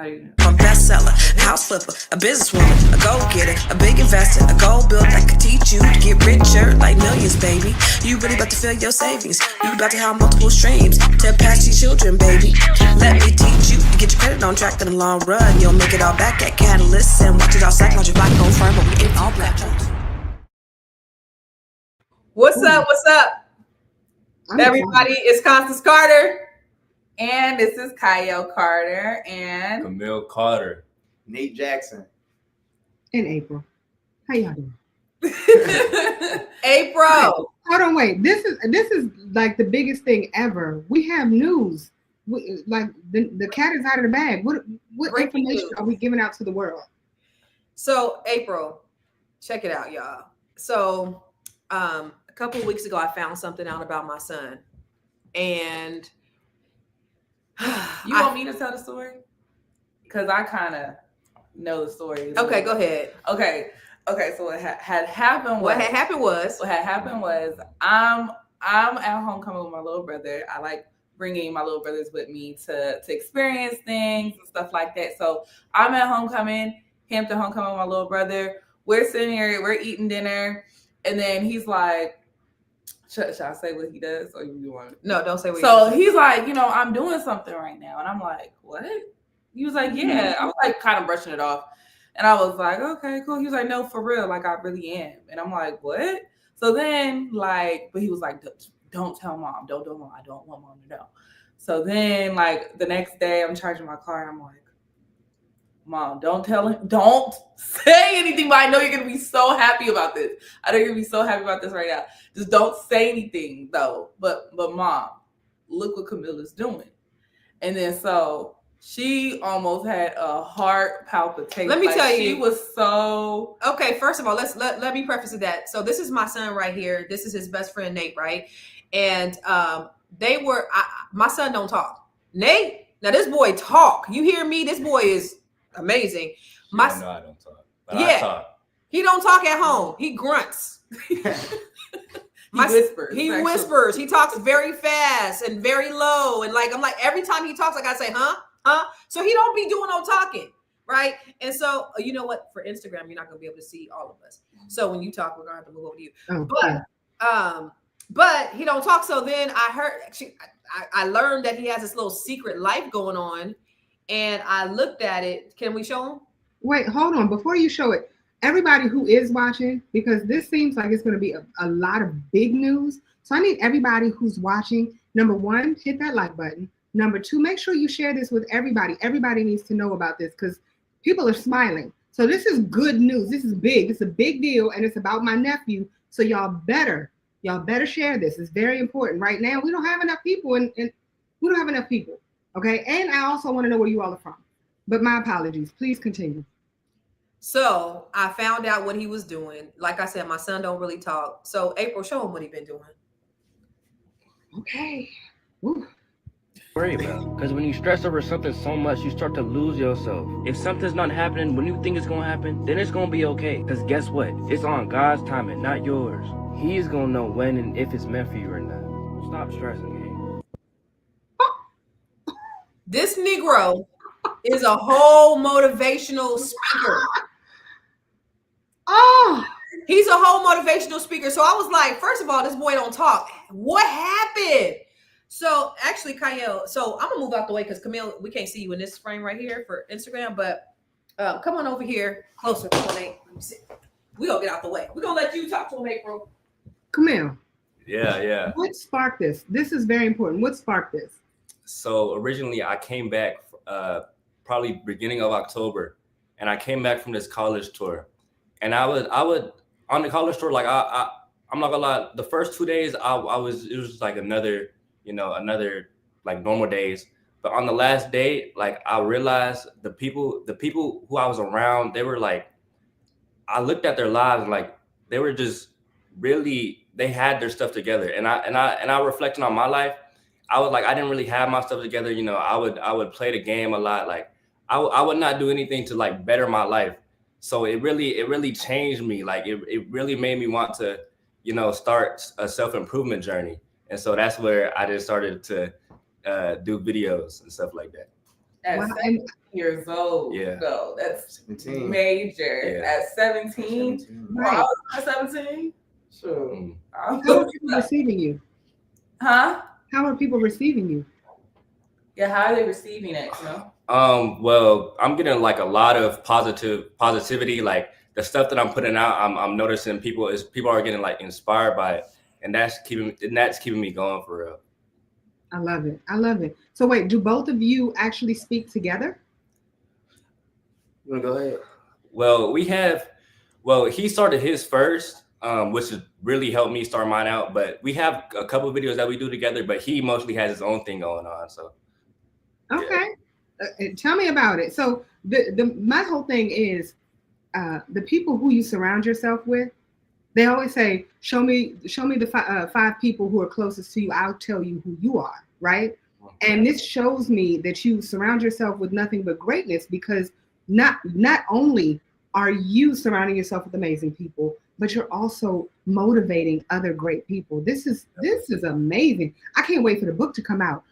A bestseller, a house flipper, a businesswoman, a go-getter, a big investor, a goal builder that could teach you to get richer like millions, baby. You really about to fill your savings. You about to have multiple streams to pass your children, baby. Let me teach you to get your credit on track in the long run. You'll make it all back at Catalyst and watch it all stack on your black gold firm, but we ain't all platforms. What's up? What's up, everybody? It's Constance Carter. And this is Kyle Carter and Camille Carter, Nate Jackson, and April. How y'all doing? April. Hold on, wait. This is like the biggest thing ever. We have news. The cat is out of the bag. What information are we giving out to the world? So April, check it out, y'all. So a couple of weeks ago, I found something out about my son, and you want me to tell the story? Because I kind of know the story. Okay, go ahead. Okay. So what had happened was I'm at homecoming with my little brother. I like bringing my little brothers with me to experience things and stuff like that. So I'm at homecoming, Hampton homecoming with my little brother. We're sitting here, we're eating dinner, and then he's like, should I say what he does, or you want? No, don't say what. So he's like, I'm doing something right now, and I'm like, what? He was like, yeah. I was like, kind of brushing it off, and I was like, okay, cool. He was like, no, for real, like I really am, and I'm like, what? So then, but he was like, don't tell mom, don't tell mom. I don't want mom to know. So then, the next day, I'm charging my car, and I'm like, Mom, don't tell him. Don't say anything, but I know you're going to be so happy about this. I know you're going to be so happy about this right now. Just don't say anything, though. But Mom, look what Camilla's doing. And then so she almost had a heart palpitation. Let me tell you. She was so... Okay, first of all, let me preface with that. So this is my son right here. This is his best friend, Nate, right? And my son don't talk. Nate, now this boy talk. You hear me? This boy is... amazing. I don't talk. But I talk. He don't talk at home. He grunts. He whispers. He whispers. He talks very fast and very low. And I'm like, every time he talks, I gotta say, huh? So he don't be doing no talking, right? And so you know what? For Instagram, you're not gonna be able to see all of us. So when you talk, we're gonna have to move over to you. But he don't talk. So then I heard. I learned that he has this little secret life going on. And I looked at it. Can we show them? Wait, hold on. Before you show it, everybody who is watching, because this seems like it's going to be a lot of big news. So I need everybody who's watching, number one, hit that like button. Number two, make sure you share this with everybody. Everybody needs to know about this because people are smiling. So this is good news. This is big. It's a big deal. And it's about my nephew. So y'all better share this. It's very important. Right now, we don't have enough people and we don't have enough people. Okay, and I also want to know where you all are from. But my apologies. Please continue. So I found out what he was doing. Like I said, my son don't really talk. So April, show him what he's been doing. Okay. Worry about, because when you stress over something so much, you start to lose yourself. If something's not happening when you think it's gonna happen, then it's gonna be okay. Because guess what? It's on God's timing, not yours. He's gonna know when and if it's meant for you or not. Stop stressing. This Negro is a whole motivational speaker. Oh, he's a whole motivational speaker. So I was like, first of all, this boy don't talk. What happened? So actually, Kyle, so I'm gonna move out the way because Camille, we can't see you in this frame right here for Instagram, but come on over here closer. Come on, Nate. Let me see. We gonna get out the way. We're gonna let you talk to him, April. Camille. Yeah. What sparked this? This is very important. What sparked this? So originally I came back probably beginning of October, and I came back from this college tour, and I would on the college tour, I'm not gonna lie, the first 2 days it was like another like normal days, but on the last day, I realized the people who I was around, they were I looked at their lives they were just really, they had their stuff together, and I reflected on my life. I was I didn't really have my stuff together. I would play the game a lot. I would not do anything to better my life. So it really changed me. It really made me want to, start a self-improvement journey. And so that's where I just started to do videos and stuff like that. At Wow. 17 years old, Yeah. though, that's 17. major. Yeah. At 17, 17. well, I was at 17. Sure. Mm. How are people receiving you? Huh? How are people receiving you? Yeah, how are they receiving it? You know? Well, I'm getting like a lot of positivity. Like the stuff that I'm putting out, I'm noticing people are getting like inspired by it, and that's keeping me going for real. I love it. I love it. So wait, do both of you actually speak together? You wanna go ahead? Well, he started his first, which has really helped me start mine out. But we have a couple of videos that we do together, but he mostly has his own thing going on. So Okay. Tell me about it. So my whole thing is the people who you surround yourself with. They always say, show me the five people who are closest to you. I'll tell you who you are, right? And this shows me that you surround yourself with nothing but greatness, because not only are you surrounding yourself with amazing people, but you're also motivating other great people. This is amazing. I can't wait for the book to come out.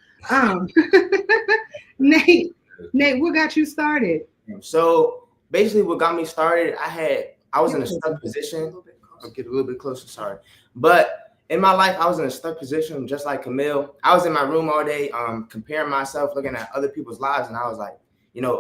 Nate, what got you started? So basically what got me started, I was in a stuck position. I'll get a little bit closer, sorry. But in my life, I was in a stuck position just like Camille. I was in my room all day, comparing myself, looking at other people's lives, and I was like,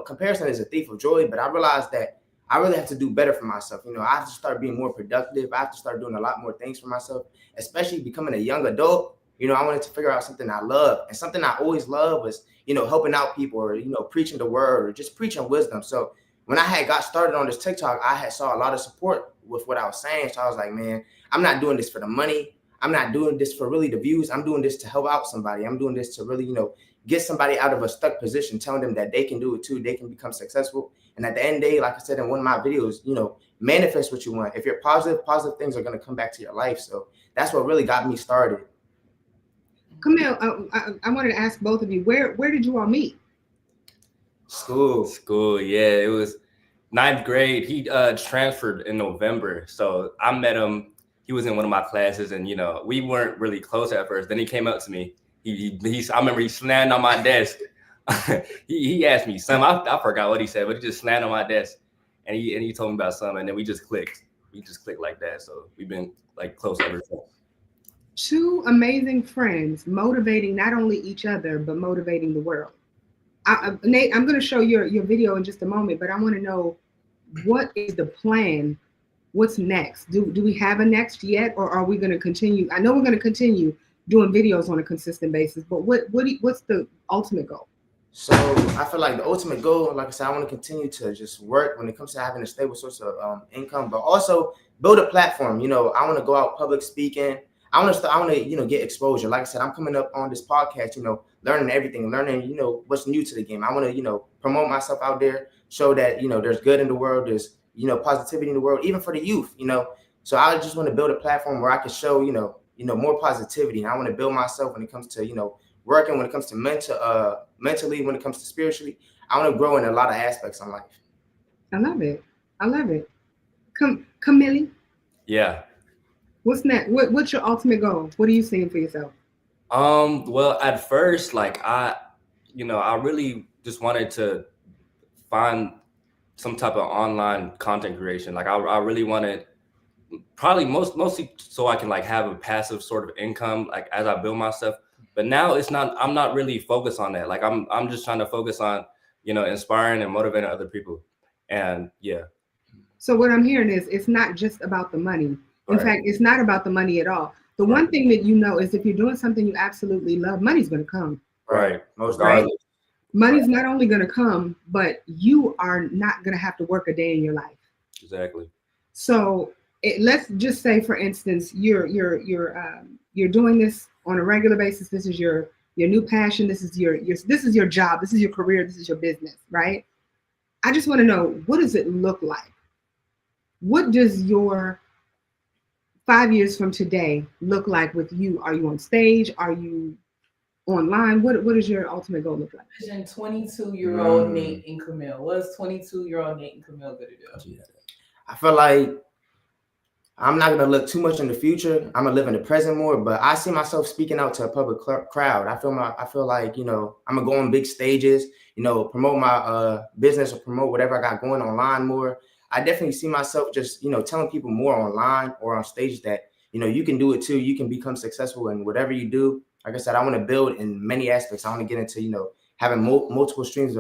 comparison is a thief of joy, but I realized that I really have to do better for myself. I have to start being more productive. I have to start doing a lot more things for myself, especially becoming a young adult. I wanted to figure out something I love, and something I always loved was, helping out people, or, preaching the word, or just preaching wisdom. So when I had got started on this TikTok, I had saw a lot of support with what I was saying. So I was like, man, I'm not doing this for the money. I'm not doing this for really the views. I'm doing this to help out somebody. I'm doing this to really, get somebody out of a stuck position, telling them that they can do it too. They can become successful. And at the end of the day, like I said in one of my videos, manifest what you want. If you're positive things are going to come back to your life. So that's what really got me started. Camille, I wanted to ask both of you, where did you all meet? School. Yeah, it was 9th grade. He transferred in November, so I met him. He was in one of my classes, and we weren't really close at first. Then he came up to me. I remember he slammed on my desk. he asked me something. I forgot what he said, but he just slammed on my desk, and he told me about something, and then we just clicked. We just clicked like that. So we've been like close ever since. Two amazing friends motivating not only each other, but motivating the world. Nate, I'm going to show your video in just a moment, but I want to know, what is the plan? What's next? Do we have a next yet, or are we going to continue? I know we're going to continue doing videos on a consistent basis, but what's the ultimate goal? So I feel like the ultimate goal, like I said, I want to continue to just work when it comes to having a stable source of income, but also build a platform. I want to go out public speaking. I want to get exposure. Like I said, I'm coming up on this podcast, learning everything, what's new to the game. I want to, promote myself out there, show that, there's good in the world, there's, positivity in the world, even for the youth, So I just want to build a platform where I can show, more positivity. And I want to build myself when it comes to, working, when it comes to mentally, when it comes to spiritually. I want to grow in a lot of aspects in life. I love it. Camille? Yeah. What's next? What's your ultimate goal? What are you seeing for yourself? Well, at first, like I really just wanted to find some type of online content creation. Like I really wanted, probably mostly so I can like have a passive sort of income, like as I build my stuff. But now I'm not really focused on that. Like I'm just trying to focus on, inspiring and motivating other people. And yeah. So what I'm hearing is, it's not just about the money. In Right. fact, it's not about the money at all. The one thing that is, if you're doing something you absolutely love, money's going to come. Right. Most Right. definitely. Money's not only going to come, but you are not going to have to work a day in your life. Exactly. So let's just say, for instance, you're doing this on a regular basis. This is your new passion. This is your job. This is your career. This is your business, right? I just want to know, what does it look like? What does your 5 years from today look like with you? Are you on stage? Are you online? What does your ultimate goal look like? Vision 22-year-old Nate and Camille. What's 22-year-old Nate and Camille gonna do? I feel like I'm not going to look too much in the future. I'm going to live in the present more, but I see myself speaking out to a public crowd. I feel like, I'm going to go on big stages, promote my business or promote whatever I got going online more. I definitely see myself just, telling people more online or on stage that, you can do it too. You can become successful in whatever you do. Like I said, I want to build in many aspects. I want to get into, having multiple streams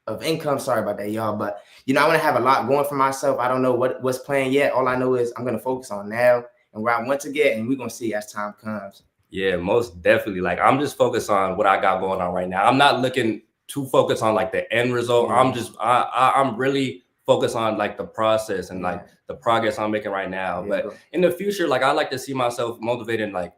of income. Sorry about that, y'all. But, I want to have a lot going for myself. I don't know what's planned yet. All I know is I'm going to focus on now and where I want to get, and we're going to see as time comes. Yeah, most definitely. Like, I'm just focused on what I got going on right now. I'm not looking too focused on like the end result. I'm really focused on like the process and like the progress I'm making right now. But in the future, like, I like to see myself motivating like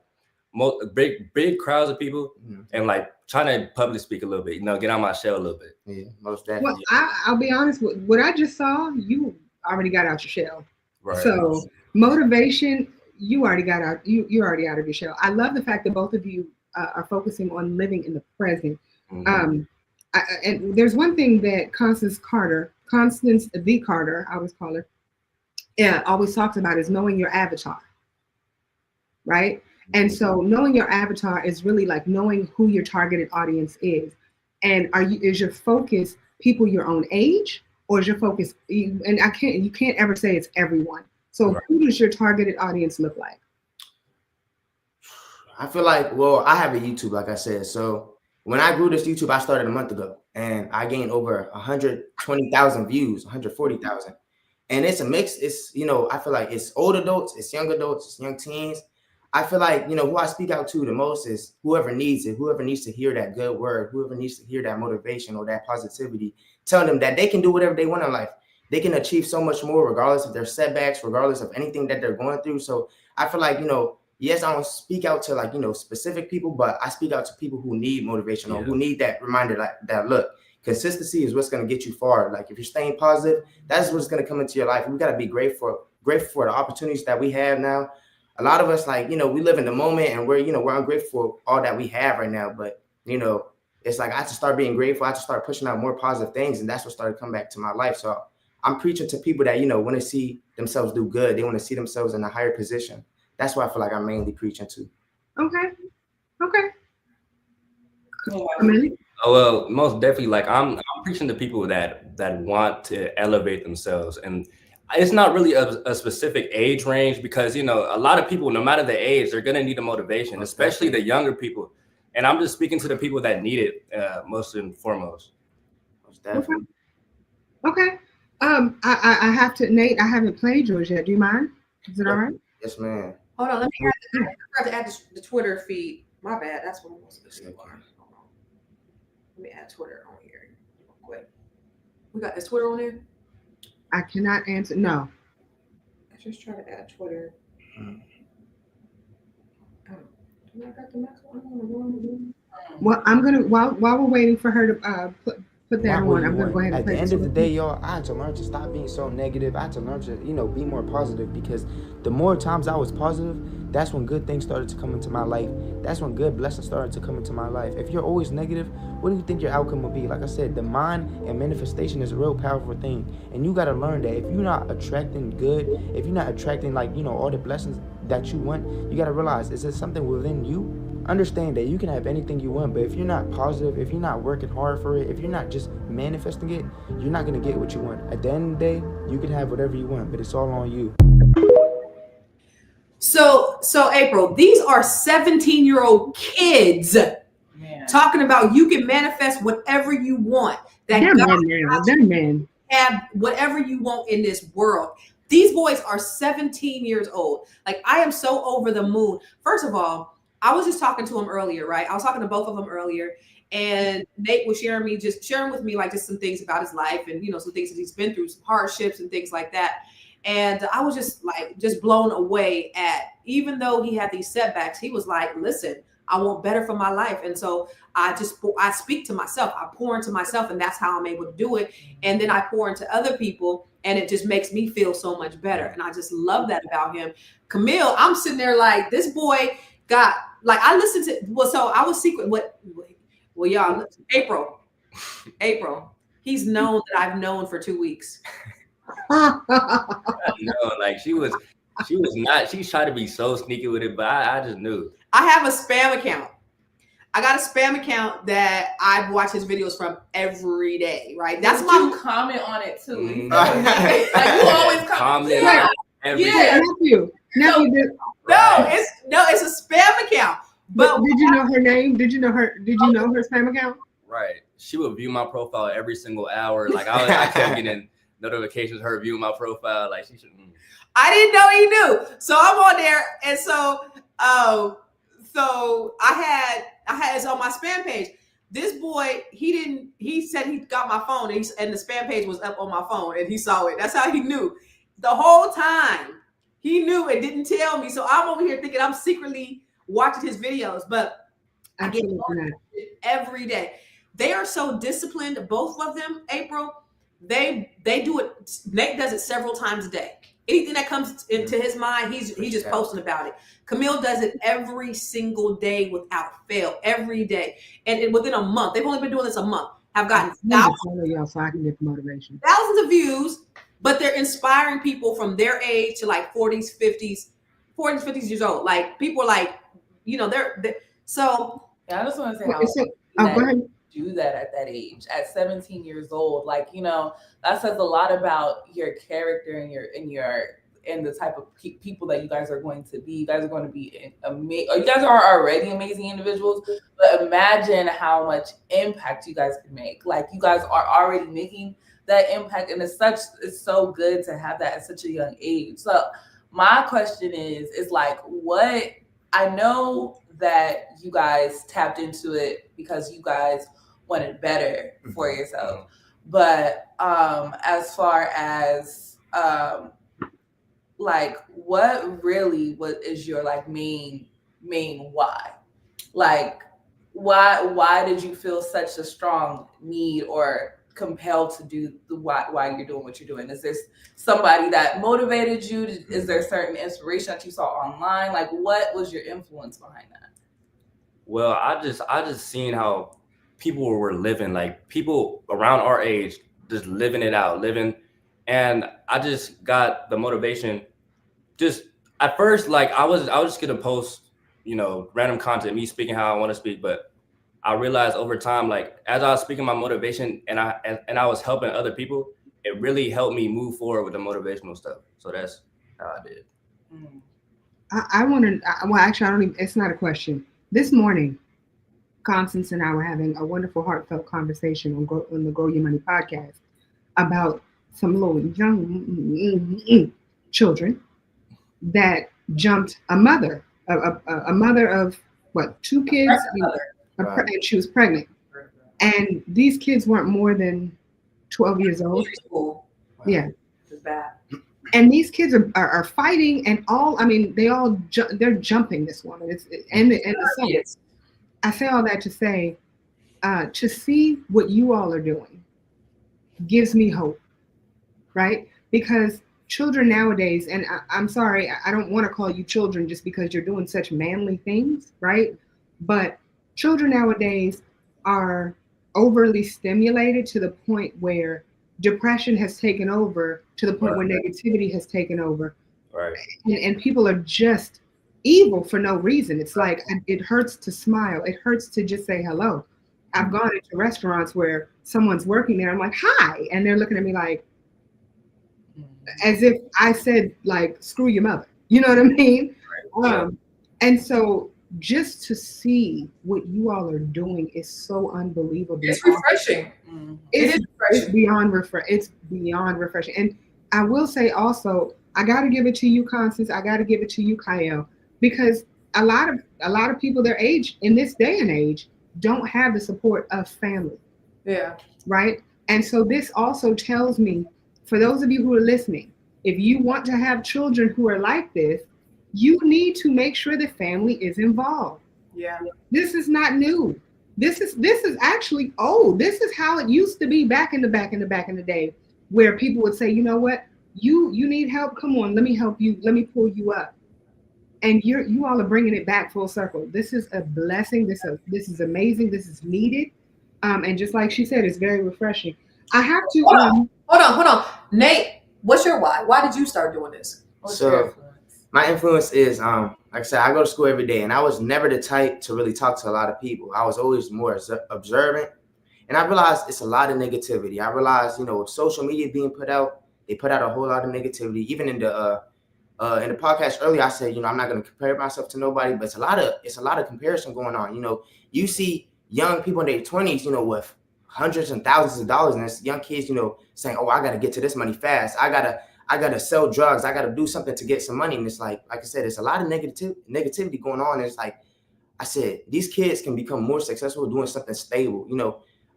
big crowds of people and like trying to public speak a little bit, get out my shell a little bit. Yeah, most definitely. Well, I'll be honest with what I just saw. You already got out your shell. Right. So motivation, you already got out. You're already out of your shell. I love the fact that both of you are focusing on living in the present. And there's one thing that Constance the Carter, I always call her, always talks about is knowing your avatar, right? And so knowing your avatar is really like knowing who your targeted audience is. And is your focus people your own age, or is your focus, you can't ever say it's everyone. So who does your targeted audience look like? I feel like, I have a YouTube, like I said. So when I grew this YouTube, I started a month ago, and I gained over 120,000 views, 140,000. And it's a mix. It's, I feel like it's old adults, it's young adults, it's young teens. I feel like, who I speak out to the most is whoever needs it, whoever needs to hear that good word, whoever needs to hear that motivation or that positivity, telling them that they can do whatever they want in life. They can achieve so much more regardless of their setbacks, regardless of anything that they're going through. So I feel like, yes, I don't speak out to like, specific people, but I speak out to people who need motivation or who need that reminder that look, consistency is what's going to get you far. Like if you're staying positive, that's what's going to come into your life. We got to be grateful for the opportunities that we have now. A lot of us, like, we live in the moment, and we're ungrateful for all that we have right now. But, it's like I have to start being grateful. I have to start pushing out more positive things. And that's what started coming back to my life. So I'm preaching to people that, want to see themselves do good. They want to see themselves in a higher position. That's what I feel like I'm mainly preaching to. Okay. Oh, well, most definitely. Like I'm preaching to people that want to elevate themselves, and it's not really a specific age range because a lot of people, no matter the age, they're gonna need a motivation, especially the younger people. And I'm just speaking to the people that need it most and foremost. Most definitely. Okay. I have to, Nate. I haven't played yours yet. Do you mind? Is it all right? Yes, ma'am. Hold on, let me add the Twitter feed. My bad. That's what I'm supposed to do. Hold on. Let me add Twitter on here real quick. We got this Twitter on there? I cannot answer. No. I just try to add Twitter. I got the next one. Well, I'm gonna while we're waiting for her to put that on, I'm gonna go ahead and at the end of the day, y'all, I had to learn to stop being so negative. I had to learn to, be more positive, because the more times I was positive, that's when good things started to come into my life. That's when good blessings started to come into my life. If you're always negative, what do you think your outcome will be? Like I said, the mind and manifestation is a real powerful thing. And you got to learn that if you're not attracting good, if you're not attracting all the blessings that you want, you got to realize, is there something within you? Understand that you can have anything you want, but if you're not positive, if you're not working hard for it, if you're not just manifesting it, you're not going to get what you want. At the end of the day, you can have whatever you want, but it's all on you. So April, these are 17-year-old kids talking about you can manifest whatever you want. That they're men. Have whatever you want in this world. These boys are 17 years old. Like, I am so over the moon. First of all, I was just talking to him earlier, right? I was talking to both of them earlier, and Nate was sharing with me like just some things about his life and some things that he's been through, some hardships and things like that. And I was just blown away at, even though he had these setbacks, he was like, listen, I want better for my life. And so I speak to myself, I pour into myself, and that's how I'm able to do it. And then I pour into other people, and it just makes me feel so much better. And I just love that about him. Camille, I'm sitting there like, this boy got, like, I listened to, so I was y'all, April, he's known that I've known for 2 weeks. Like she was not, she tried to be so sneaky with it, but I just knew. I have a spam account. I got a spam account that I watch his videos from every day, right? That's You my comment on it too. Mhm. Like you always comment. Yeah. every Yeah. day. Nephew, It's a spam account. but But did you know her name? Did you know her spam account? Right. She would view my profile every single hour. Like I kept getting notifications of her viewing my profile. Like she should. I didn't know he knew. So I'm on there, and so I had it's on my spam page. This boy, he said he got my phone, and the spam page was up on my phone, and he saw it. That's how he knew. The whole time he knew and didn't tell me. So I'm over here thinking I'm secretly watching his videos, but I get every day. They are so disciplined, both of them, April. They do it. Nate does it several times a day. Anything that comes into his mind, he's just posting about it. Camille does it every single day without fail, every day. And within a month, they've only been doing this a month, have gotten y'all so I can get the motivation. Thousands of views, but they're inspiring people from their age to like 40s, 50s years old. Like people are like, they're so. Yeah, I just want to say go ahead. Do that at that age, at 17 years old. Like, that says a lot about your character and the type of people that you guys are going to be. You guys are going to be amazing. You guys are already amazing individuals, but imagine how much impact you guys can make. Like, you guys are already making that impact, and it's so good to have that at such a young age. So my question is like, what, I know that you guys tapped into it because you guys wanted better for yourself, but as far as like, what really is your like main why? Like, why did you feel such a strong need or compelled to do why you're doing what you're doing? Is there somebody that motivated you? Is there certain inspiration that you saw online? Like, what was your influence behind that? Well, I just seen how people were living, like people around our age, just living it out, and I just got the motivation. Just at first, like I was just gonna post, random content, me speaking how I want to speak, but I realized over time, like as I was speaking my motivation and I was helping other people, it really helped me move forward with the motivational stuff. So that's how I did. I want to. Well, actually, I don't even. It's not a question. This morning, Constance and I were having a wonderful, heartfelt conversation on the Grow Your Money podcast about some little young children that jumped a mother of what, 2 kids, and she was pregnant, and these kids weren't more than 12 years old. Yeah, it's bad. And these kids are fighting, and they're jumping this woman. And the son. I say all that to say, to see what you all are doing gives me hope, right? Because children nowadays, and I'm sorry, I don't want to call you children just because you're doing such manly things, right? But children nowadays are overly stimulated to the point where depression has taken over, to the point where negativity has taken over. Right. And people are just evil for no reason. It's like, it hurts to smile. It hurts to just say hello. I've gone into restaurants where someone's working there. I'm like, hi. And they're looking at me like, as if I said, like, screw your mother. You know what I mean? Right. And so just to see what you all are doing is so unbelievable. It's refreshing. It's beyond refreshing. And I will say also, I got to give it to you, Constance. I got to give it to you, Kyle, because a lot of people their age in this day and age don't have the support of family. Yeah. Right. And so this also tells me, for those of you who are listening, if you want to have children who are like this, you need to make sure the family is involved. Yeah. This is not new. This is actually old. This is how it used to be back in the day, where people would say, you know what, you need help. Come on, let me help you. Let me pull you up. And you all are bringing it back full circle. This is a blessing. This is amazing. This is needed. And just like she said, it's very refreshing. I have to. Hold on. Nate, what's your why? Why did you start doing this? My influence is like I said, I go to school every day, and I was never the type to really talk to a lot of people. I was always more observant, and I realized it's a lot of negativity. I realized, with social media being put out, they put out a whole lot of negativity. Even in the podcast earlier, I said, I'm not going to compare myself to nobody, but it's a lot of comparison going on. You see young people in their 20s, with hundreds and thousands of dollars, and it's young kids, saying, "Oh, I got to get to this money fast. I gotta sell drugs. I gotta do something to get some money." And it's like I said, it's a lot of negativity going on. And it's like I said, these kids can become more successful doing something stable.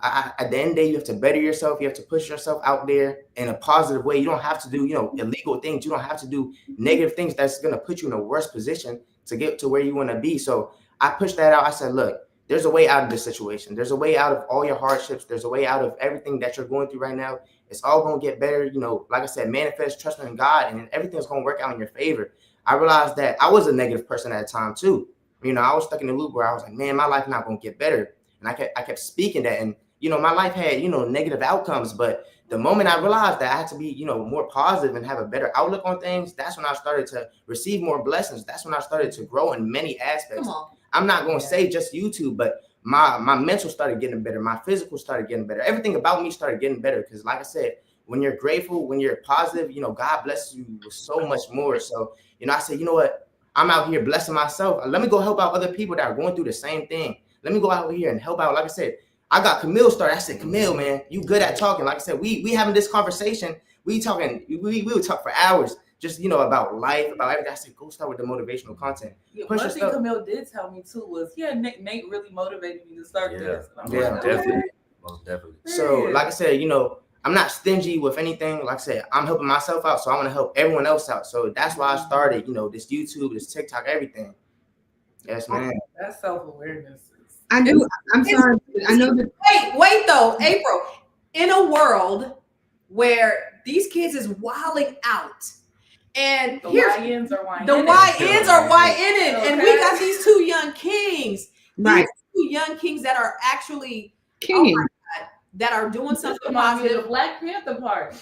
At the end of the day, you have to better yourself. You have to push yourself out there in a positive way. You don't have to do, illegal things. You don't have to do negative things that's going to put you in a worse position to get to where you want to be. So I pushed that out. I said, look, there's a way out of this situation. There's a way out of all your hardships. There's a way out of everything that you're going through right now. It's all going to get better. Like I said, manifest, trust in God, and everything's going to work out in your favor. I realized that I was a negative person at the time too. I was stuck in a loop where I was like, man, my life not going to get better. And I kept speaking that. And, my life had, negative outcomes. But the moment I realized that I had to be, more positive and have a better outlook on things, that's when I started to receive more blessings. That's when I started to grow in many aspects. I'm not going to say just YouTube, but my mental started getting better. My physical started getting better. Everything about me started getting better. Because like I said, when you're grateful, when you're positive, God blesses you with so much more. So, I said, you know what? I'm out here blessing myself. Let me go help out other people that are going through the same thing. Let me go out here and help out. Like I said, I got Camille started. I said, Camille, man, you good at talking. Like I said, we having this conversation. We would talk for hours, just, about life, about everything. I said, go start with the motivational content. Yeah, one thing Camille did tell me too was, Nate really motivated me to start this. Definitely. Most definitely. So, like I said, I'm not stingy with anything. Like I said, I'm helping myself out, so I want to help everyone else out. So that's why I started, this YouTube, this TikTok, everything. Yes, man. That's self-awareness. I'm sorry. I know that. Wait though, April. In a world where these kids is wilding out, and the YNs are YNing. And we got these two young kings. Right. These two young kings that are actually king. That are doing something positive. The Black Panther Party.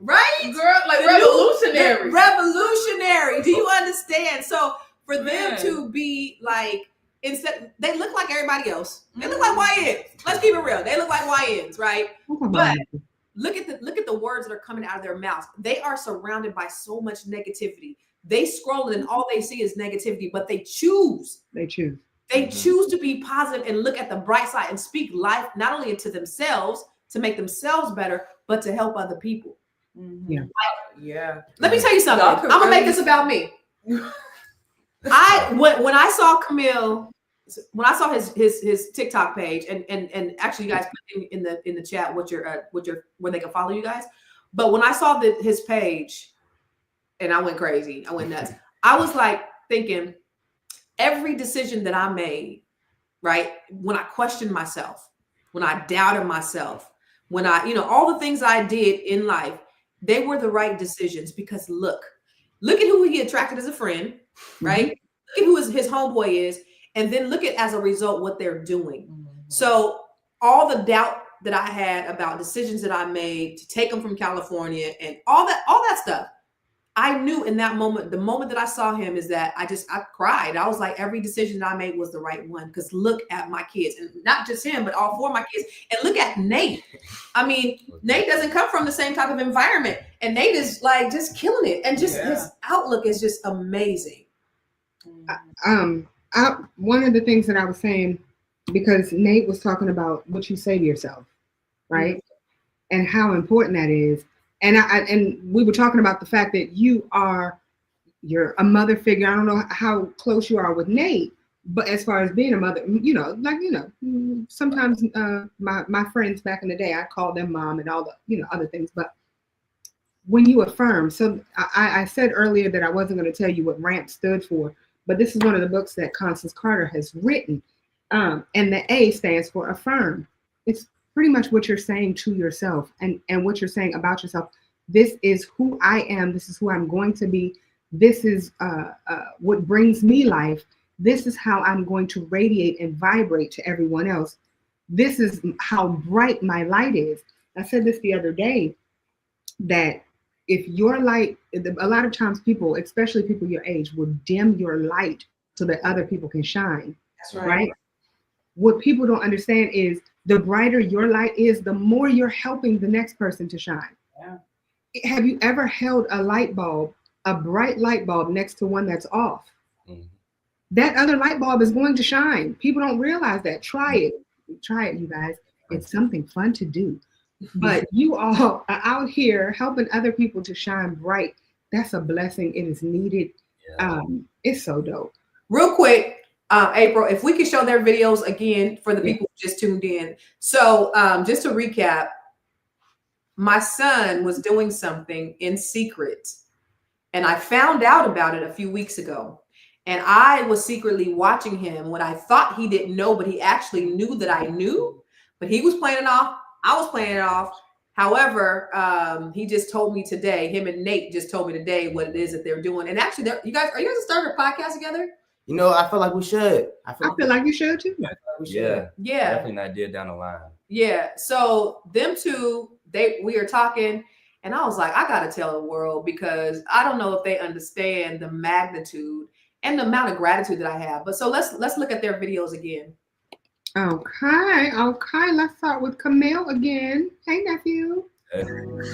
Right? Girl, like revolutionary. Revolutionary. Do you understand? So for them to be like, instead, they look like everybody else. They look like YNs. Let's keep it real. They look like YNs, right? But look at the words that are coming out of their mouths. They are surrounded by so much negativity. They scroll and all they see is negativity, but they choose. They choose to be positive and look at the bright side and speak life, not only into themselves to make themselves better, but to help other people. Yeah. Let me tell you something. I'm gonna make this about me. When I saw Camille, when I saw his TikTok page, and actually, you guys put in the chat what your where they can follow you guys. But when I saw his page, and I went crazy, I went nuts. I was like thinking, every decision that I made, right, when I questioned myself, when I doubted myself, when I, all the things I did in life, they were the right decisions because look at who he attracted as a friend, right? Look at who his homeboy is, and then look at, as a result, what they're doing. So all the doubt that I had about decisions that I made to take them from California and all that stuff, I knew in that moment, the moment that I saw him, is that I cried. I was like, every decision that I made was the right one. Because look at my kids, and not just him, but all four of my kids. And look at Nate. I mean, Nate doesn't come from the same type of environment, and Nate is like just killing it. And just his outlook is just amazing. One of the things that I was saying, because Nate was talking about what you say to yourself, right? And how important that is. And we were talking about the fact that you're a mother figure. I don't know how close you are with Nate, but as far as being a mother, sometimes my friends back in the day, I called them mom and all the, other things. But when you affirm, so I said earlier that I wasn't going to tell you what RAMP stood for, but this is one of the books that Constance Carter has written. And the A stands for affirm. It's pretty much what you're saying to yourself and what you're saying about yourself. This is who I am. This is who I'm going to be. This is what brings me life. This is how I'm going to radiate and vibrate to everyone else. This is how bright my light is. I said this the other day, that if your light, a lot of times people, especially people your age, will dim your light so that other people can shine. That's Right? What people don't understand is the brighter your light is, the more you're helping the next person to shine. Yeah. Have you ever held a light bulb, a bright light bulb, next to one that's off? That other light bulb is going to shine. People don't realize that. Try it, you guys. It's something fun to do. But you all are out here helping other people to shine bright. That's a blessing. It is needed. It's so dope. Real quick, April, if we could show their videos again for the people who just tuned in. So just to recap, my son was doing something in secret, and I found out about it a few weeks ago. And I was secretly watching him when I thought he didn't know, but he actually knew that I knew. But he was playing it off. I was playing it off. However, he just told me today, him and Nate just told me today what it is that they're doing. And actually, are you guys starting a podcast together? You know, I feel like we should. I feel like you should too. Yeah. Yeah. Definitely an idea down the line. Yeah. So them two, we are talking, and I was like, I gotta tell the world, because I don't know if they understand the magnitude and the amount of gratitude that I have. But so let's look at their videos again. Okay. Let's start with Camille again. Hey, nephew.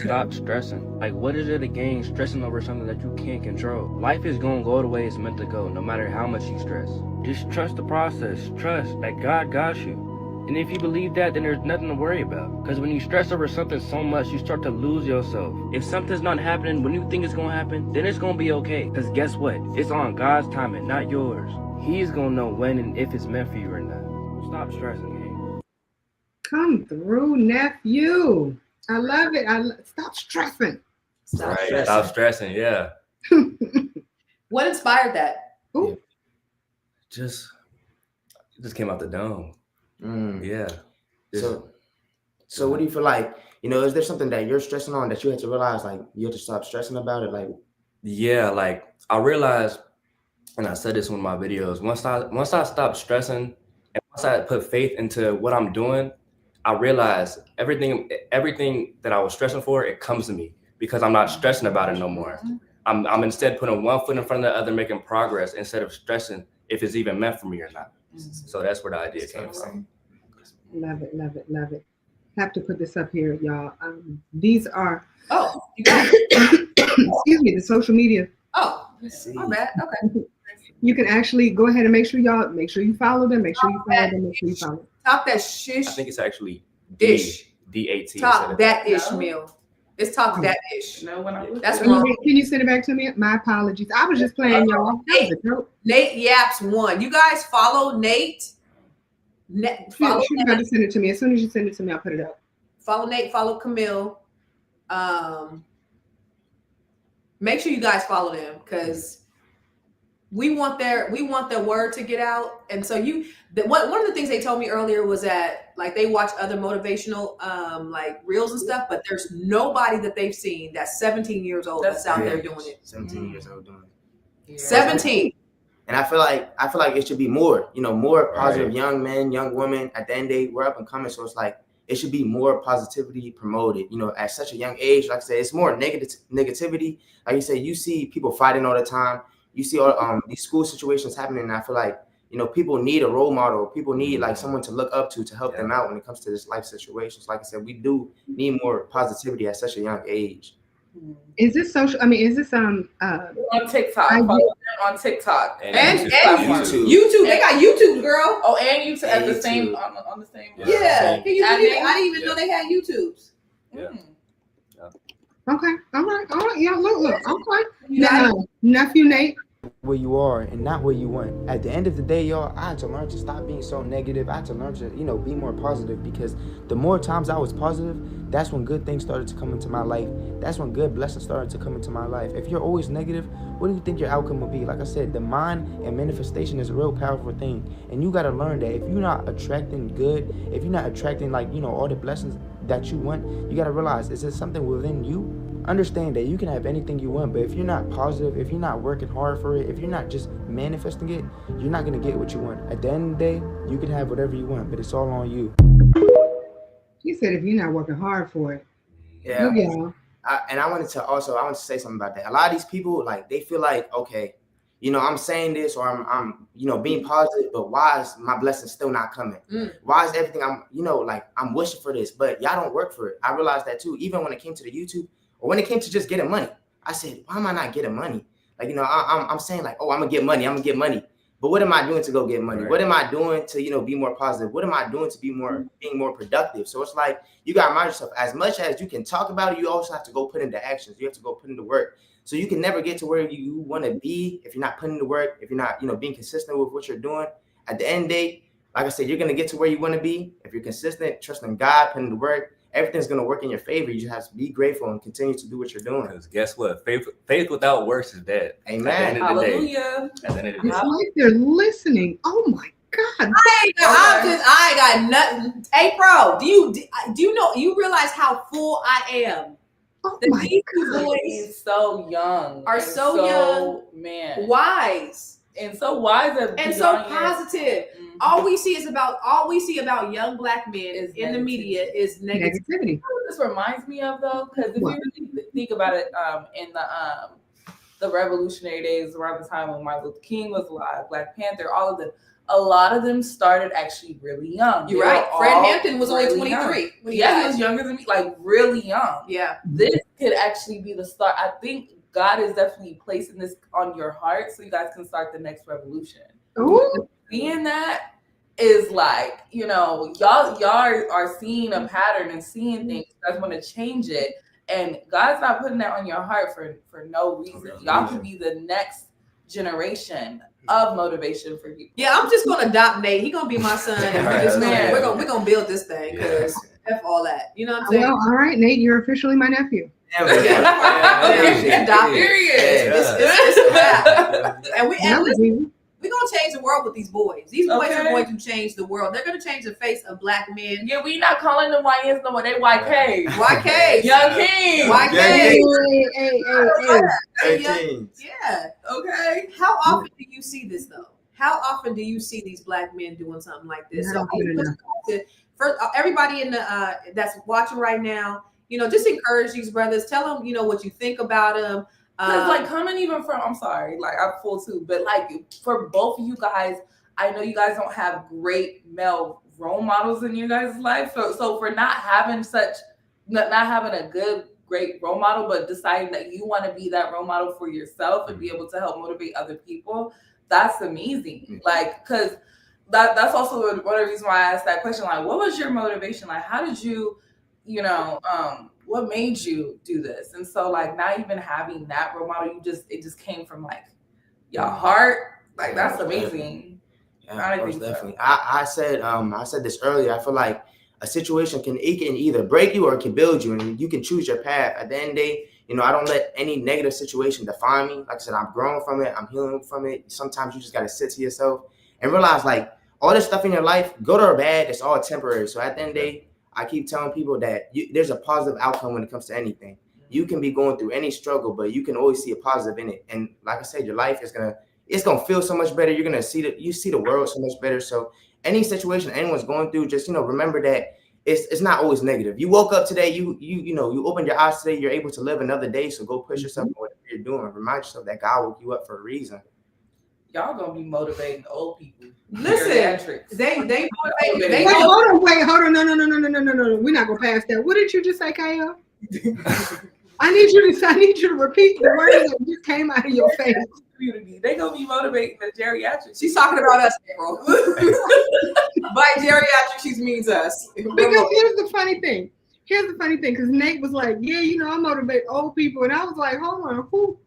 Stop stressing. Like, what is it to gain stressing over something that you can't control? Life is gonna go the way it's meant to go, no matter how much you stress. Just trust the process. Trust that God got you. And if you believe that, then there's nothing to worry about. Because when you stress over something so much, you start to lose yourself. If something's not happening when you think it's gonna happen, then it's gonna be okay. Because guess what? It's on God's timing, not yours. He's gonna know when and if it's meant for you or not. Stop stressing, gang. Come through, nephew. I love it. Stop stressing. Stop stressing. Yeah. What inspired that? Ooh. Just came out the dome. Yeah. So what do you feel like? You know, is there something that you're stressing on that you had to realize, like, you have to stop stressing about it? Like, yeah, like I realized, and I said this in one of my videos, once I stopped stressing and once I put faith into what I'm doing, I realized everything that I was stressing for, it comes to me because I'm not stressing about it no more. I'm instead putting one foot in front of the other, making progress instead of stressing if it's even meant for me or not. So that's where the idea came from. Love it, love it, love it. Have to put this up here, y'all. These are You got it. excuse me, the social media. My bad. Okay. You can actually go ahead and make sure you follow them. Make sure you follow them. Make sure you follow them. Talk that shish. I think it's actually Dish. D-A-T. Talk that ish meal. It's talk that ish. No, when I look That's at wrong. Can you send it back to me? My apologies. I was just playing, y'all. That was a joke. Nate Yaps 1. You guys follow Nate. Follow She's about to send it to me. As soon as you send it to me, I'll put it up. Follow Nate. Follow Camille. Make sure you guys follow them because we want their word to get out. And so one of the things they told me earlier was that, like, they watch other motivational like reels and stuff, but there's nobody that they've seen that's 17 years old that's out there doing it. 17 years old doing it. Yeah. 17. And I feel like it should be more, more positive young men, young women. At the end of the day, we're up and coming. So it's like, it should be more positivity promoted, at such a young age. Like I said, it's more negativity. Like you said, you see people fighting all the time. You see all these school situations happening. And I feel like, people need a role model. People need like someone to look up to help them out when it comes to this life situations. Like I said, we do need more positivity at such a young age. Is this social? I mean, is this on TikTok? Follow them on TikTok and YouTube. They got YouTube, girl. Oh, and YouTube at the same on the same. Yeah. I didn't even know they had YouTubes. Yeah. Okay. All right. Yeah. Look. Okay. Now, nephew Nate. Where you are and not where you went. At the end of the day, y'all, I had to learn to stop being so negative. I had to learn to, be more positive, because the more times I was positive, that's when good things started to come into my life. That's when good blessings started to come into my life. If you're always negative, what do you think your outcome will be? Like I said, the mind and manifestation is a real powerful thing. And you got to learn that if you're not attracting good, if you're not attracting all the blessings that you want, you got to realize, is there something within you? Understand that you can have anything you want, but if you're not positive, if you're not working hard for it, if you're not just manifesting it, you're not going to get what you want. At the end of the day, you can have whatever you want, but it's all on you. He said if you're not working hard for it. Yeah. Look, y'all. I wanted to say something about that. A lot of these people, like, they feel like, okay, you know, I'm saying this or I'm you know, being positive, but why is my blessing still not coming? Why is everything I'm wishing for this, but y'all don't work for it? I realized that too. Even when it came to the YouTube or when it came to just getting money, I said, why am I not getting money? Like, you know, I'm saying like, oh, I'm gonna get money. But what am I doing to go get money? Right. What am I doing to, you know, be more positive? What am I doing to be being more productive? So it's like, you got to remind yourself, as much as you can talk about it, you also have to go put into actions. You have to go put into work. So you can never get to where you want to be if you're not putting into work, if you're not, you know, being consistent with what you're doing. At the end of the day, like I said, you're going to get to where you want to be. If you're consistent, trusting God, putting into work, everything's going to work in your favor. You just have to be grateful and continue to do what you're doing. Because guess what? Faith without works is dead. Amen. Hallelujah. It's like they're listening. Oh my God. I ain't got nothing. Hey, bro, do you know, you realize how full I am? Oh That these Boys boys so young. are so young, man. wise. And so wise and so positive. All we see about young black men is in the media is negativity. You know what this reminds me of though, because if you really think about it, in the revolutionary days around the time when Martin Luther King was alive, Black Panther, all of them, a lot of them started actually really young. You're right. Fred Hampton was only 23 when he died. He was younger than me, like really young. Yeah. This could actually be the start. I think God is definitely placing this on your heart so you guys can start the next revolution. Ooh. Seeing that is like, you know, y'all are seeing a pattern and seeing things. You guys want to change it. And God's not putting that on your heart for no reason. Y'all can be the next generation of motivation for you. Yeah, I'm just gonna adopt Nate. He's gonna be my son. And we're gonna build this thing because F all that. You know what I'm saying? Well, all right, Nate, you're officially my nephew. Period. And we're gonna change the world with these boys. These boys are going to change the world. They're gonna change the face of black men. Yeah, we not calling them YNs no more. They YK. YK. Young King. YK. Hey. Yeah. Okay. How often do you see this though? How often do you see these black men doing something like this? So first, everybody in the that's watching right now, you know, just encourage these brothers. Tell them, you know, what you think about them. Like coming even from, I'm sorry, like I'm full too, but like for both of you guys, I know you guys don't have great male role models in your guys' life. So for not having a great role model, but deciding that you want to be that role model for yourself and be able to help motivate other people, that's amazing. Like, cause that's also one of the reasons why I asked that question. Like, what was your motivation? Like, how did you, you know, what made you do this? And so like not even having that role model, it just came from like your heart. Like that's amazing. Yeah, definitely. I said this earlier. I feel like a situation can either break you or it can build you, and you can choose your path. At the end of the day, you know, I don't let any negative situation define me. Like I said, I'm growing from it. I'm healing from it. Sometimes you just got to sit to yourself and realize like all this stuff in your life, good or bad, it's all temporary. So at the end of the day, I keep telling people that there's a positive outcome when it comes to anything. You can be going through any struggle, but you can always see a positive in it. And like I said, your life is it's gonna feel so much better. You're gonna see the world so much better. So any situation anyone's going through, just, you know, remember that it's not always negative. You woke up today, you know, you opened your eyes today, you're able to live another day. So go push yourself in whatever you're doing. Remind yourself that God woke you up for a reason. Y'all gonna be motivating old people. Listen, they Wait, hold on. No. We're not gonna pass that. What did you just say, Kyle? I need you to repeat the words that just came out of your face. Community. They gonna be motivating the geriatrics. She's talking about us, bro. By geriatrics, she means us. Because here's the funny thing, because Nate was like, yeah, you know, I motivate old people, and I was like, hold on, who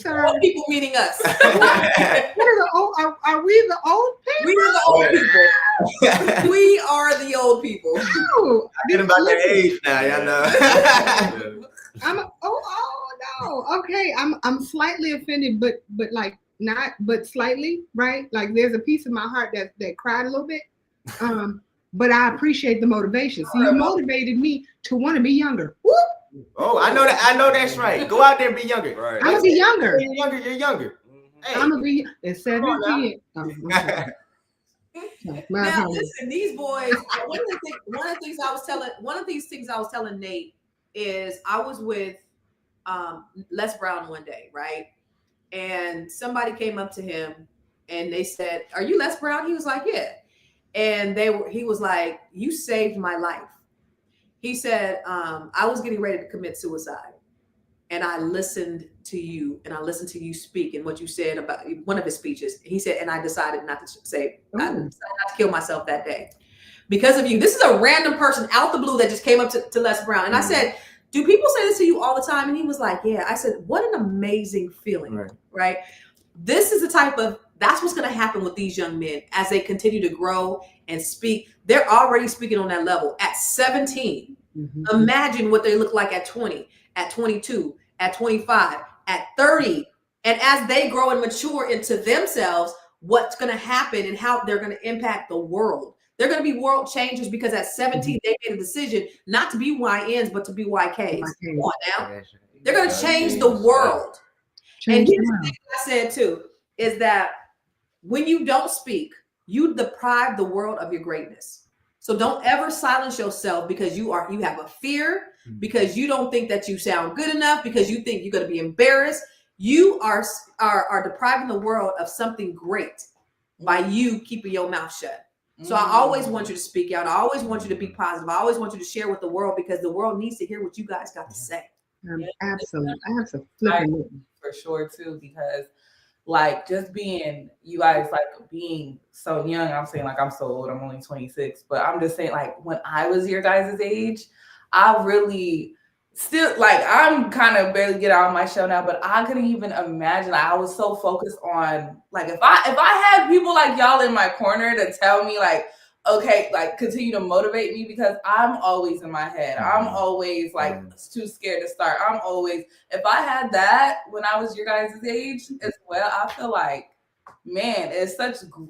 serves old people meaning us? What are the old? Are we the old people? We are the old people. We are the old people. No, I'm getting about that age now, y'all know. No. Okay, I'm slightly offended, but like not, but slightly, right? Like there's a piece of my heart that cried a little bit. But I appreciate the motivation. So you motivated me to want to be younger. Woo! Oh, I know that. I know that's right. Go out there and be younger. Right. I'm gonna be younger. You're younger. Hey. I'm gonna be at 17. Now listen, these boys. One of the things I was telling Nate is I was with Les Brown one day, right? And somebody came up to him and they said, "Are you Les Brown?" He was like, "Yeah." And he was like, "You saved my life." He said, "I was getting ready to commit suicide. And I listened to you, and I listened to you speak and what you said about one of his speeches." He said, "And I decided not to I decided not to kill myself that day because of you." This is a random person out the blue that just came up to Les Brown. And I said, "Do people say this to you all the time?" And he was like, "Yeah." I said, "What an amazing feeling, right? This is the type of, that's what's going to happen with these young men as they continue to grow and speak. They're already speaking on that level at 17. Imagine what they look like at 20, at 22, at 25, at 30. And as they grow and mature into themselves, what's going to happen and how they're going to impact the world. They're going to be world changers because at 17, they made a decision not to be YNs, but to be YKs. Come on now. They're going to change the world. And here's the thing I said too, is that when you don't speak, you deprive the world of your greatness. So don't ever silence yourself because you have a fear, because you don't think that you sound good enough, because you think you're going to be embarrassed. You are depriving the world of something great by you keeping your mouth shut. So I always want you to speak out. I always want you to be positive. I always want you to share with the world because the world needs to hear what you guys got to say. Absolutely. For sure too, because like just being, you guys like being so young, I'm saying like I'm so old, I'm only 26, but I'm just saying like when I was your guys' age, I really still like, I'm kind of barely get out of my shell now, but I couldn't even imagine. Like, I was so focused on like, if I had people like y'all in my corner to tell me like, okay, like continue to motivate me, because I'm always in my head. I'm always like too scared to start. If I had that when I was your guys' age as well, I feel like, man, it's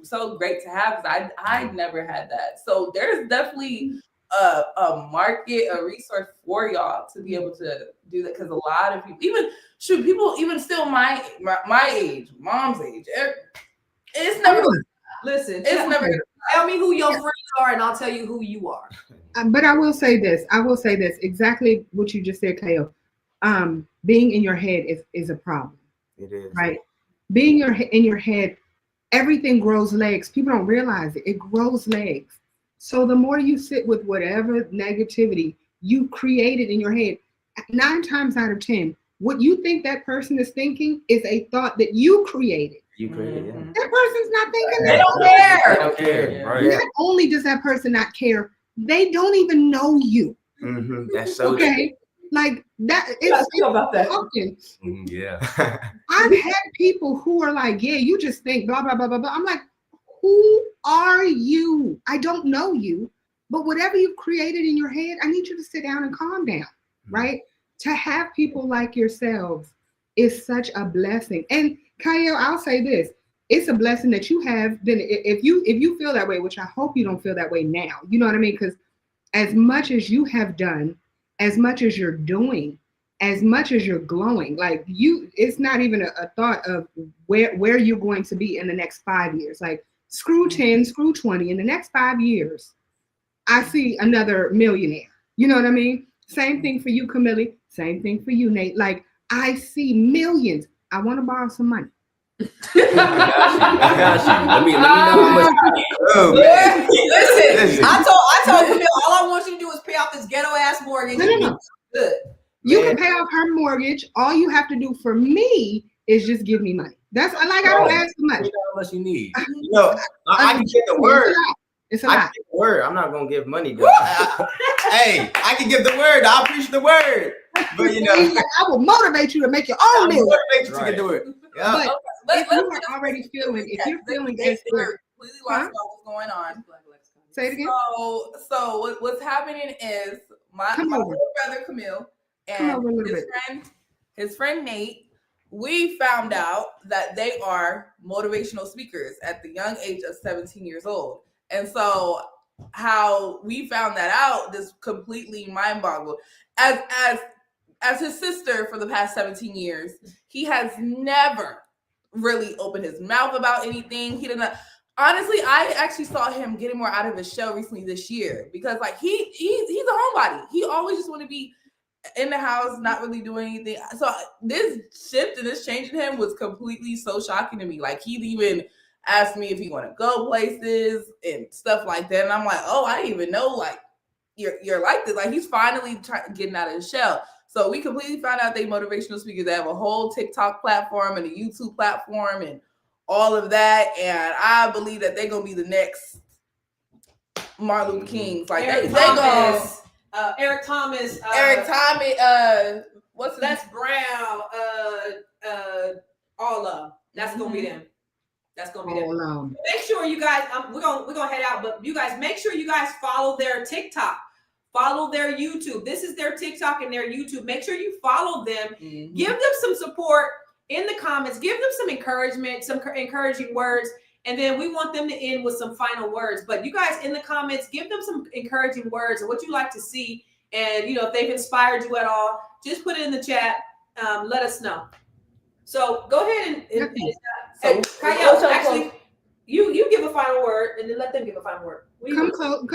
so great to have, because I never had that. So there's definitely a market, a resource for y'all to be able to do that, because a lot of people, people even still my age, mom's age, it's never. Listen, it's never. Tell me who your friends are, and I'll tell you who you are. But I will say this. Exactly what you just said, Kale. Being in your head is a problem. It is. Right? Being in your head, everything grows legs. People don't realize it. It grows legs. So the more you sit with whatever negativity you created in your head, 9 times out of 10, what you think that person is thinking is a thought that you created. You created, yeah. That person's not thinking They that. don't care. They don't care. Right. Not only does that person not care, they don't even know you. That's so okay. Like that. It's about that. Yeah. I've had people who are like, yeah, you just think blah, blah, blah, blah, blah. I'm like, who are you? I don't know you, but whatever you've created in your head, I need you to sit down and calm down, right? To have people like yourselves is such a blessing. And Kyle, I'll say this. It's a blessing that you have. Then if you feel that way, which I hope you don't feel that way now, you know what I mean? Because as much as you have done, as much as you're doing, as much as you're glowing, like it's not even a thought of where you're going to be in the next 5 years. Like screw 10, screw 20. In the next 5 years, I see another millionaire. You know what I mean? Same thing for you, Camille. Same thing for you, Nate. Like I see millions. I want to borrow some money. I got you. Let me know how much. Oh, man. Listen, I told Camille, all I want you to do is pay off this ghetto ass mortgage. No. Good. You can pay off her mortgage. All you have to do for me is just give me money. That's like I don't ask for much. How much you need? I can get the word. It's a I lot. can get the word. I'm not gonna give money, though. Hey, I can give the word. I'll preach the word. But I will motivate you to make your own I'll million. motivate you to do it. Yeah. But if you are already feeling, if you're feeling as good, completely lost about what's going on. Say it again. So what's happening is my little brother Camille and his friend Nate, we found out that they are motivational speakers at the young age of 17 years old. And so how we found that out, this completely mind boggled. As his sister for the past 17 years, he has never really opened his mouth about anything. He didn't. Honestly, I actually saw him getting more out of his shell recently this year because like he's a homebody. He always just want to be in the house, not really doing anything. So this shift and this change in him was completely so shocking to me. Like he even asked me if he want to go places and stuff like that, and I'm like, oh, I didn't even know like you're like this. Like he's finally getting out of his shell. So we completely found out they motivational speakers. They have a whole TikTok platform and a YouTube platform and all of that. And I believe that they're gonna be the next Martin Luther Kings. Like Eric they go. Eric Thomas. Eric Thomas. What's his Les Brown. All of them. That's gonna be them. That's gonna be them. Make sure you guys. We're gonna head out, but you guys make sure you guys follow their TikTok. Follow their YouTube. This is their TikTok and their YouTube. Make sure you follow them. Mm-hmm. Give them some support in the comments. Give them some encouragement, some encouraging words. And then we want them to end with some final words. But you guys in the comments, give them some encouraging words and what you like to see. And, you know, if they've inspired you at all, just put it in the chat. Let us know. So go ahead and Kyle, actually, you give a final word and then let them give a final word. Come close.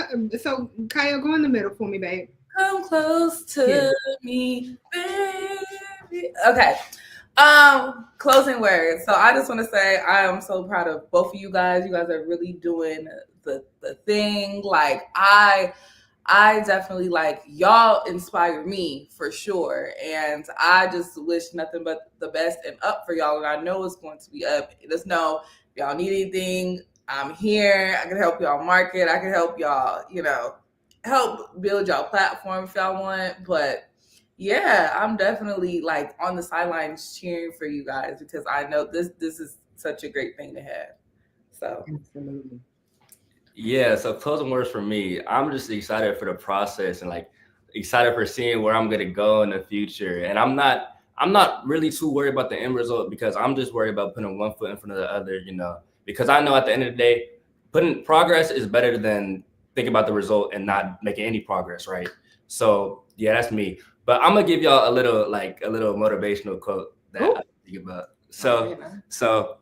So, Kyle, go in the middle for me, babe. Come close to me, baby. Okay. Closing words. So I just want to say I am so proud of both of you guys. You guys are really doing the thing. Like I definitely like y'all inspire me for sure. And I just wish nothing but the best and up for y'all. And I know it's going to be up. Just know if y'all need anything, I'm here. I can help y'all market. I can help y'all, you know, help build y'all platform if y'all want. But yeah, I'm definitely like on the sidelines cheering for you guys because I know this is such a great thing to have. So absolutely. Yeah, so closing words for me. I'm just excited for the process and like excited for seeing where I'm gonna go in the future. And I'm not really too worried about the end result because I'm just worried about putting one foot in front of the other, you know, because I know at the end of the day, putting progress is better than thinking about the result and not making any progress, right? So yeah, that's me. But I'm gonna give y'all a little motivational quote that I think about. So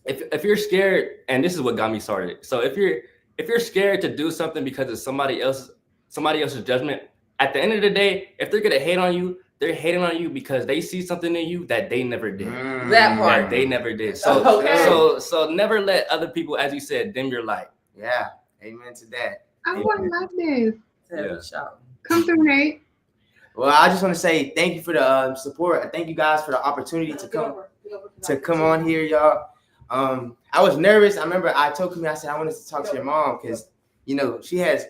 if you're scared, and this is what got me started. So if you're scared to do something because of somebody else's judgment, at the end of the day, if they're gonna hate on you, they're hating on you because they see something in you that they never did. That part. That they never did. So never let other people, as you said, dim your light. Yeah. Amen to that. I love this. Yeah. Come through, Nate. Well, I just want to say thank you for the support. Thank you guys for the opportunity to come on here, y'all. I was nervous. I remember I told Camille, I said I wanted to talk to your mom because you know she has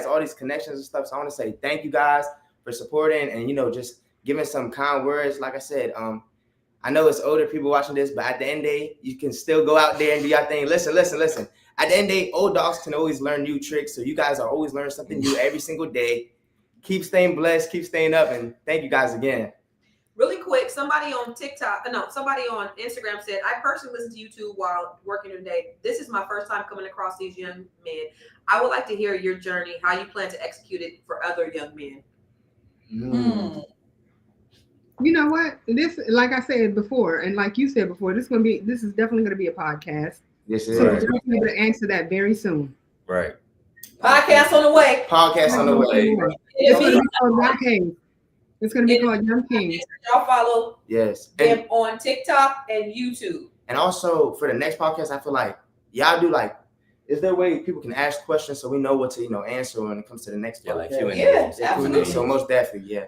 all these connections and stuff. So I want to say thank you guys for supporting and you know just giving some kind words. Like I said, I know it's older people watching this, but at the end of the day, you can still go out there and do your thing. Listen. At the end of the day, old dogs can always learn new tricks. So you guys are always learning something new every single day. Keep staying blessed, keep staying up, and thank you guys again. Really quick, somebody on Instagram said, I personally listen to YouTube while working today. This is my first time coming across these young men. I would like to hear your journey, how you plan to execute it for other young men. You know what? This, like I said before, and like you said before, this is definitely going to be a podcast. Yes, it is. So we're going to be able to answer that very soon. Right. Podcast on the way. Podcast on the way. It's going to be called Young Kings. It's going to be called Young Kings. Y'all follow them on TikTok and YouTube. And also for the next podcast, I feel like y'all do like, is there a way people can ask questions so we know what to answer when it comes to the next podcast? Yeah, like Q&A. Yeah, absolutely. So most definitely, yeah.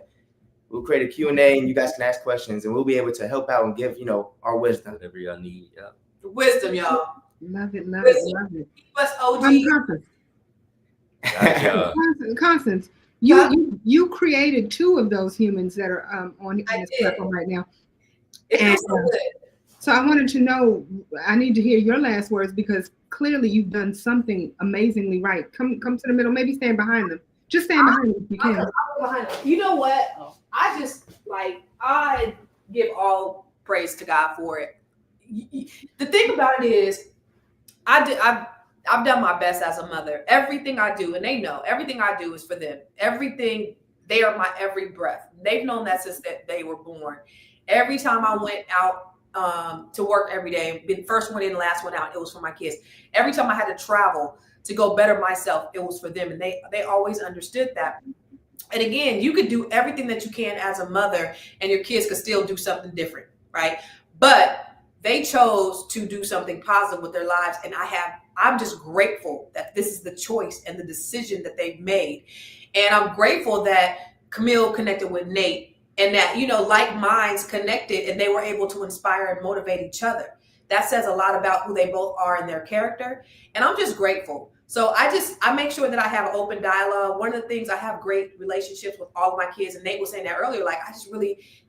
We'll create a Q&A and you guys can ask questions and we'll be able to help out and give, our wisdom. Whatever y'all need, yeah. Wisdom, y'all. Love it. Keep us OG. Constance, you created two of those humans that are on this platform right now. And, so I wanted to know, I need to hear your last words because clearly you've done something amazingly right. Come to the middle, maybe stand behind them. Just stand behind them if you can. I'll go behind them. You know what? I give all praise to God for it. The thing about it is, I've done my best as a mother. Everything I do, and they know, everything I do is for them. Everything, they are my every breath. They've known that since that they were born. Every time I went out to work every day, been first one in, last one out, it was for my kids. Every time I had to travel to go better myself, it was for them. And they always understood that. And again, you could do everything that you can as a mother, and your kids could still do something different, right? But they chose to do something positive with their lives, and I'm just grateful that this is the choice and the decision that they've made. And I'm grateful that Camille connected with Nate, and that, you know, like minds connected, and they were able to inspire and motivate each other. That says a lot about who they both are in their character. And I'm just grateful. So I make sure that I have an open dialogue. One of the things, I have great relationships with all of my kids. And Nate was saying that earlier, like,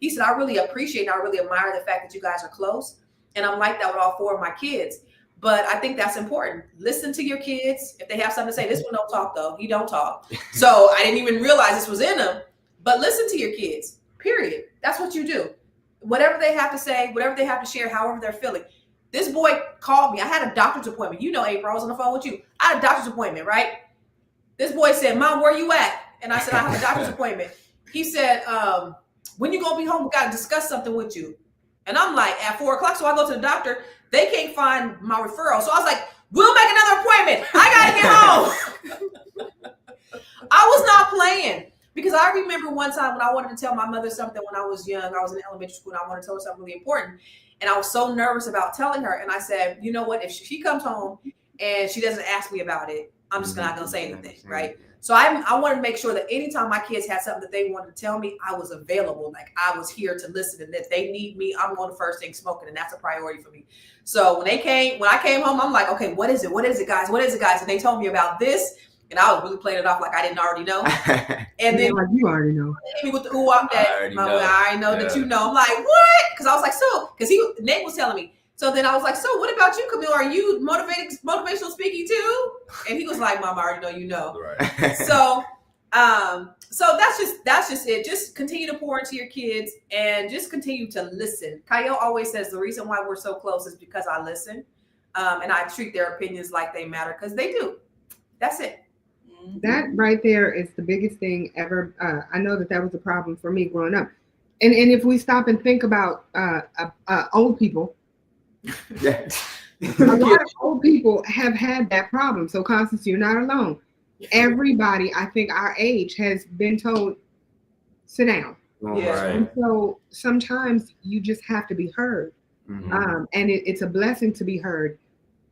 he said, I really appreciate and I really admire the fact that you guys are close. And I'm like that with all 4 of my kids. But I think that's important. Listen to your kids. If they have something to say, this one don't talk though. He don't talk. So I didn't even realize this was in them. But listen to your kids, period. That's what you do. Whatever they have to say, whatever they have to share, however they're feeling. This boy called me. I had a doctor's appointment. You know, April, I was on the phone with you. I had a doctor's appointment, right? This boy said, Mom, where you at? And I said, I have a doctor's appointment. He said, when you going to be home? We got to discuss something with you. And I'm like, at 4 o'clock. So I go to the doctor. They can't find my referral. So I was like, we'll make another appointment. I got to get home. I was not playing. Because I remember one time when I wanted to tell my mother something when I was young. I was in elementary school and I wanted to tell her something really important. And I was so nervous about telling her. And I said, you know what? If she comes home and she doesn't ask me about it, I'm just not going to say anything, right? So I wanted to make sure that anytime my kids had something that they wanted to tell me, I was available. Like, I was here to listen. And if they need me, I'm on the first thing smoking. And that's a priority for me. So when I came home, I'm like, okay, what is it? What is it, guys? What is it, guys? And they told me about this. And I was really playing it off like I didn't already know. And then like you already know. Hit me with the ooh, I'm that. I already know that you know. I'm like, what? Because I was like, so, because Nate was telling me. So then I was like, so what about you, Camille? Are you motivational speaking too? And he was like, Mom, I already know you know. Right. So that's just it. Just continue to pour into your kids and just continue to listen. Kyle always says the reason why we're so close is because I listen. And I treat their opinions like they matter, because they do. That's it. That right there is the biggest thing ever. I know that was a problem for me growing up. And if we stop and think about old people, a lot of old people have had that problem. So Constance, you're not alone. Everybody, I think our age, has been told, sit down. Yeah. Right. And so sometimes you just have to be heard. Mm-hmm. And it's a blessing to be heard.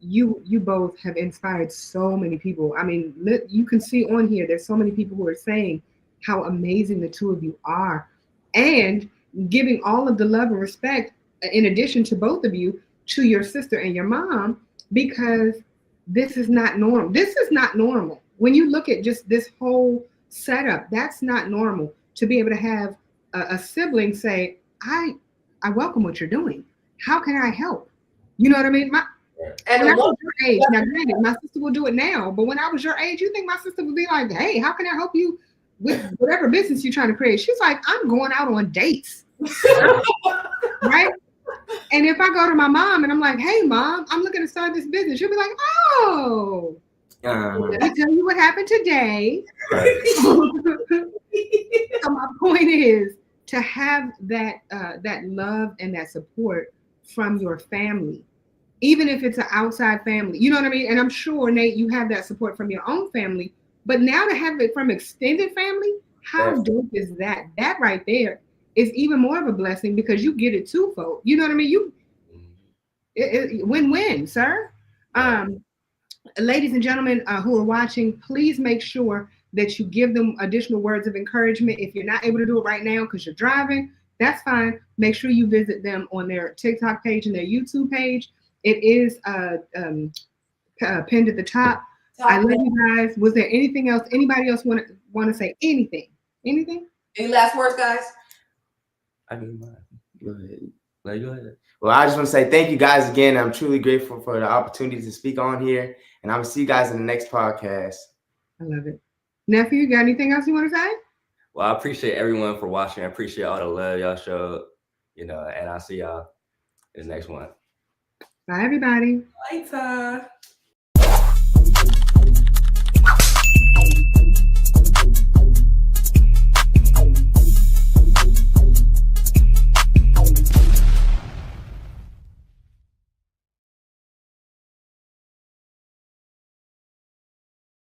You both have inspired so many people. I mean, you can see on here, there's so many people who are saying how amazing the two of you are, and giving all of the love and respect, in addition to both of you, to your sister and your mom, because this is not normal. This is not normal. When you look at just this whole setup, that's not normal. To be able to have a sibling say, I welcome what you're doing. How can I help? You know what I mean? And when I was your age, now granted, my sister will do it now, but when I was your age, you think my sister would be like, hey, how can I help you with whatever business you're trying to create? She's like, I'm going out on dates. Right? And if I go to my mom and I'm like, hey, Mom, I'm looking to start this business, she'll be like, oh, let me tell you what happened today. Right. So my point is to have that love and that support from your family. Even if it's an outside family, you know what I mean? And I'm sure, Nate, you have that support from your own family, but now to have it from extended family, how dope is that? That right there is even more of a blessing, because you get it twofold. You know what I mean? Win-win, sir. Ladies and gentlemen who are watching, please make sure that you give them additional words of encouragement. If you're not able to do it right now because you're driving, that's fine. Make sure you visit them on their TikTok page and their YouTube page. It is pinned at the top. I love you guys. Was there anything else? Anybody else want to say anything? Anything? Any last words, guys? I mean, go ahead. Go ahead. Well, I just want to say thank you guys again. I'm truly grateful for the opportunity to speak on here, and I will see you guys in the next podcast. I love it. Nephew, you got anything else you want to say? Well, I appreciate everyone for watching. I appreciate all the love y'all showed, and I'll see y'all in the next one. Bye, everybody. Later.